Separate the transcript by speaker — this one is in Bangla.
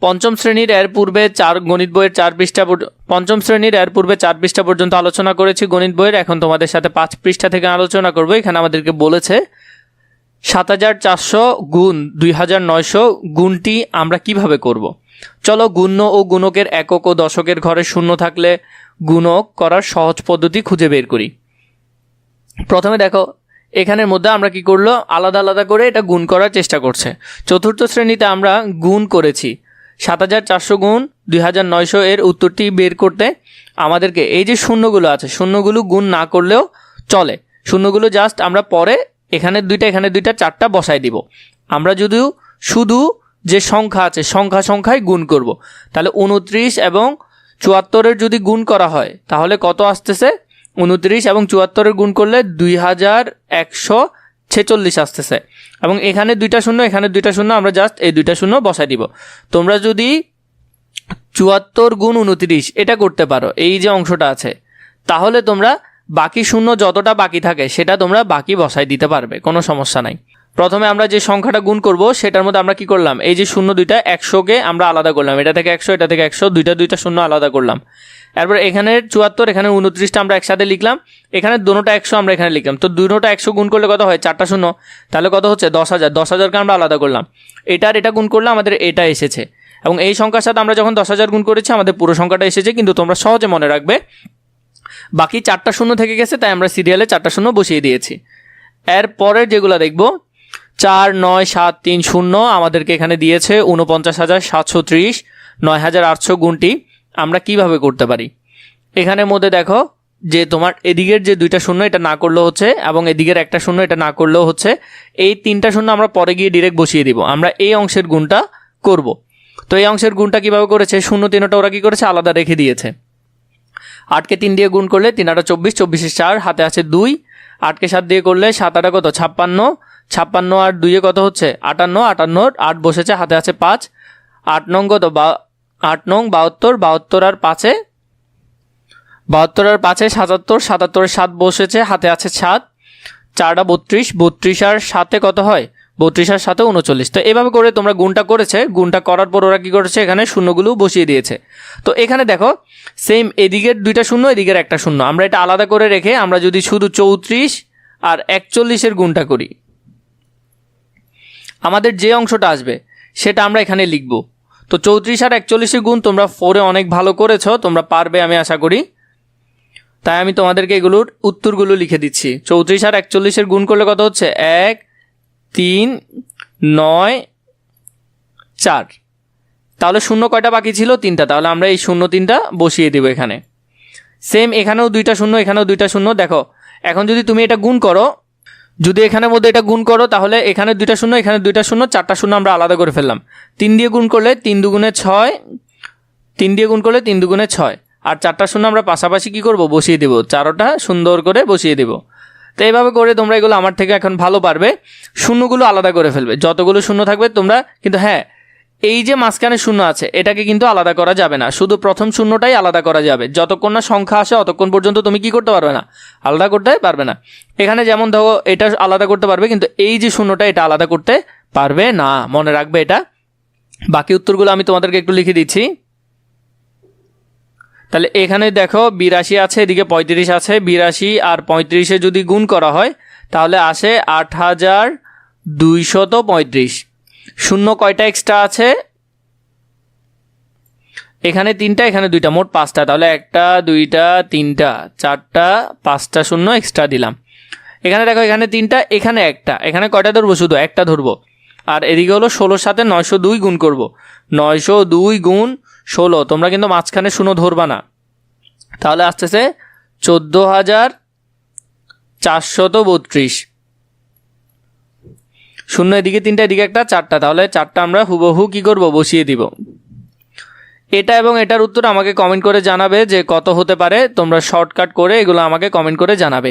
Speaker 1: পঞ্চম শ্রেণীর এর পূর্বে গণিত বইয়ের 4 পৃষ্ঠা পঞ্চম শ্রেণীর এর পূর্বে 4 পৃষ্ঠা পর্যন্ত আলোচনা করেছি গণিত বইয়ের। এখন তোমাদের সাথে 5 পৃষ্ঠা থেকে আলোচনা করব। এখানে আমাদেরকে বলেছে 7400 গুণ 2900 গুণটি আমরা কিভাবে করব। চলো গুণ্য ও গুণকের একক ও দশকের ঘরে শূন্য থাকলে গুণক করার সহজ পদ্ধতি খুঁজে বের করি। প্রথমে দেখো এখানের মধ্যে আমরা কি করলো, আলাদা আলাদা করে এটা গুণ করার চেষ্টা করছে। চতুর্থ শ্রেণীতে আমরা গুণ করেছি 7400 গুণ 2900 এর উত্তরটি বের করতে আমাদেরকে এই যে শূন্যগুলো আছে শূন্যগুলো গুণ না করলেও চলে, শূন্যগুলো জাস্ট আমরা পরে এখানে দুইটা 4টা বসাই দিব। আমরা যদিও শুধু যে সংখ্যা আছে সংখ্যায় গুণ করব। তাহলে 29 এবং 74-এর যদি গুণ করা হয় তাহলে কত আসতেছে, 29 এবং 74-এর গুণ করলে 2146 আসতেছে। এবং এখানে দুইটা শূন্য এখানে দুইটা শূন্য, আমরা জাস্ট এই দুইটা শূন্য বসাই দিব। তোমরা যদি 74 গুণ 29 এটা করতে পারো, এই যে অংশটা আছে, তাহলে তোমরা বাকি শূন্য যতটা বাকি থাকে সেটা তোমরা বাকি বসাই দিতে পারবে, কোনো সমস্যা নাই। প্রথমে আমরা যে সংখ্যাটা গুণ করব সেটার মধ্যে আমরা কি করলাম, এই যে শূন্য দুইটা 100কে আমরা আলাদা করলাম, এটা থেকে 100 এটা থেকে 100, দুইটা শূন্য আলাদা করলাম। এরপর এখানে 74 এখানে 29টা আমরা একসাথে লিখলাম, এখানে দুটোটা 100 আমরা এখানে লিখলাম। তো দুটোটা 100 গুণ করলে কত হয়, 4টা শূন্য, তাহলে কত হচ্ছে 10,000। 10,000কে আমরা আলাদা করলাম, এটা গুণ করলে আমাদের এটা এসেছে। এবং এই সংখ্যার সাথে আমরা যখন 10,000 গুণ করেছি আমাদের পুরো সংখ্যাটা এসেছে। কিন্তু তোমরা সহজে মনে রাখবে বাকি 4টা শূন্য থেকে গেছে, তাই আমরা সিরিয়ালে 4টা শূন্য বসিয়ে দিয়েছি। এর পরের যেগুলো দেখব 4, 9, 7, 3, 0 আমাদেরকে এখানে দিয়েছে 49,730। 9,800 গুণটি আমরা কিভাবে করতে পারি। এখানের মধ্যে দেখো যে তোমার এদিকের যে দুইটা শূন্য এটা না করলেও হচ্ছে, এবং এদিকের একটা শূন্য এটা না করলেও হচ্ছে। এই 3টা শূন্য আমরা পরে গিয়ে ডিরেক্ট বসিয়ে দিব। আমরা এই অংশের গুণটা করব। তো এই অংশের গুণটা কিভাবে করেছে, 0 3টা ওরা কি করেছে, আলাদা রেখে দিয়েছে। 8কে 3 দিয়ে গুণ করলে 3 8 24, 24 4 হাতে আছে 2। 8কে 7 দিয়ে করলে 7 8 কত 56, 56 আর 2 কত হচ্ছে 58, 58 8 বসেছে, হাতে আছে 5। 8 নং কত 8 নং 72, 72 আর 5-এ 72 আর 5-এ 77, 77 7 বসেছে, হাতে আছে 7। 4টা 32, 32 আর 7-এ কত হয় 32 আর 7-এ 39। তো এভাবে করে তোমরা গুণটা করেছে, গুণটা করার পর ওরা কি করেছে, এখানে শূন্যগুলো বসিয়ে দিয়েছে। তো এখানে দেখো সেম এদিকের দুইটা শূন্য এদিকের একটা শূন্য, আমরা এটা আলাদা করে রেখে আমরা যদি শুধু 34 আর 41-এর গুণটা করি, আমাদের যে অংশটা আসবে সেটা আমরা এখানে লিখব। তো 34 আর 41-এর গুণ তোমরা 4-এ অনেক ভালো করেছো, তোমরা পারবে আমি আশা করি। তাই আমি তোমাদেরকে এগুলোর উত্তরগুলো লিখে দিচ্ছি। 34 আর 41-এর গুণ করলে কত হচ্ছে 1, 3, 9, 4। তাহলে শূন্য কয়টা বাকি ছিল, 3টা। তাহলে আমরা এই 0 3টা বসিয়ে দেব এখানে। সেম এখানেও দুইটা শূন্য এখানেও দুইটা শূন্য। দেখো এখন যদি তুমি এটা গুণ করো, যদি এখানের মধ্যে এটা গুণ করো, তাহলে এখানে দুইটা শূন্য এখানে দুইটা শূন্য, 4টা শূন্য আমরা আলাদা করে ফেললাম। 3 দিয়ে গুণ করলে 3 দুগুণে 6, 3 দিয়ে গুণ করলে 3 দুগুণে 6, আর 4টা শূন্য আমরা পাশাপাশি কি করব, বসিয়ে দেব। 4টা সুন্দর করে বসিয়ে দেব। তো এইভাবে করে তোমরা এগুলো আমার থেকে এখন ভালো পারবে, শূন্যগুলো আলাদা করে ফেলবে। যতগুলো শূন্য থাকবে তোমরা, কিন্তু হ্যাঁ এই যে মাঝখানে শূন্য আছে এটাকে কিন্তু আলাদা করা যাবে না, শুধু প্রথম শূন্যটাই আলাদা করা যাবে। যতক্ষণ না সংখ্যা আসে ততক্ষণ পর্যন্ত তুমি কি করতে পারবে না, আলাদা করতে পারবে না। এখানে যেমন ধরো এটা আলাদা করতে পারবে, কিন্তু এই যে শূন্যটা এটা আলাদা করতে পারবে না, মনে রাখবে এটা। বাকি উত্তরগুলো আমি তোমাদেরকে একটু লিখে দিচ্ছি। তাহলে এখানে দেখো 82 আছে, এদিকে 35 আছে। 82 আর 35-এ যদি গুণ করা হয় তাহলে আসে 8235। শূন্য কয়টা এক্সট্রা আছে, এখানে 3টা এখানে 2টা, মোট 5টা। তাহলে 1টা 2টা 3টা 4টা 5টা শূন্য এক্সট্রা দিলাম। এখানে দেখো এখানে 3টা এখানে 1টা, এখানে কয়টা ধরবো, শুধু একটা ধরবো। আর এদিকে হলো 16-র সাথে 902 গুণ করব। 902 গুণ 16, তোমরা কিন্তু মাঝখানে শূন্য ধরবা না। তাহলে আসতেছে 14,432। শূন্য এদিকে 3টা এদিকে একটা, 4টা, তাহলে 4টা আমরা হুবহু কি করব, বসিয়ে দিব। এটা এবং এটার উত্তর আমাকে কমেন্ট করে জানাবে যে কত হতে পারে। তোমরা শর্টকাট করে এগুলো আমাকে কমেন্ট করে জানাবে।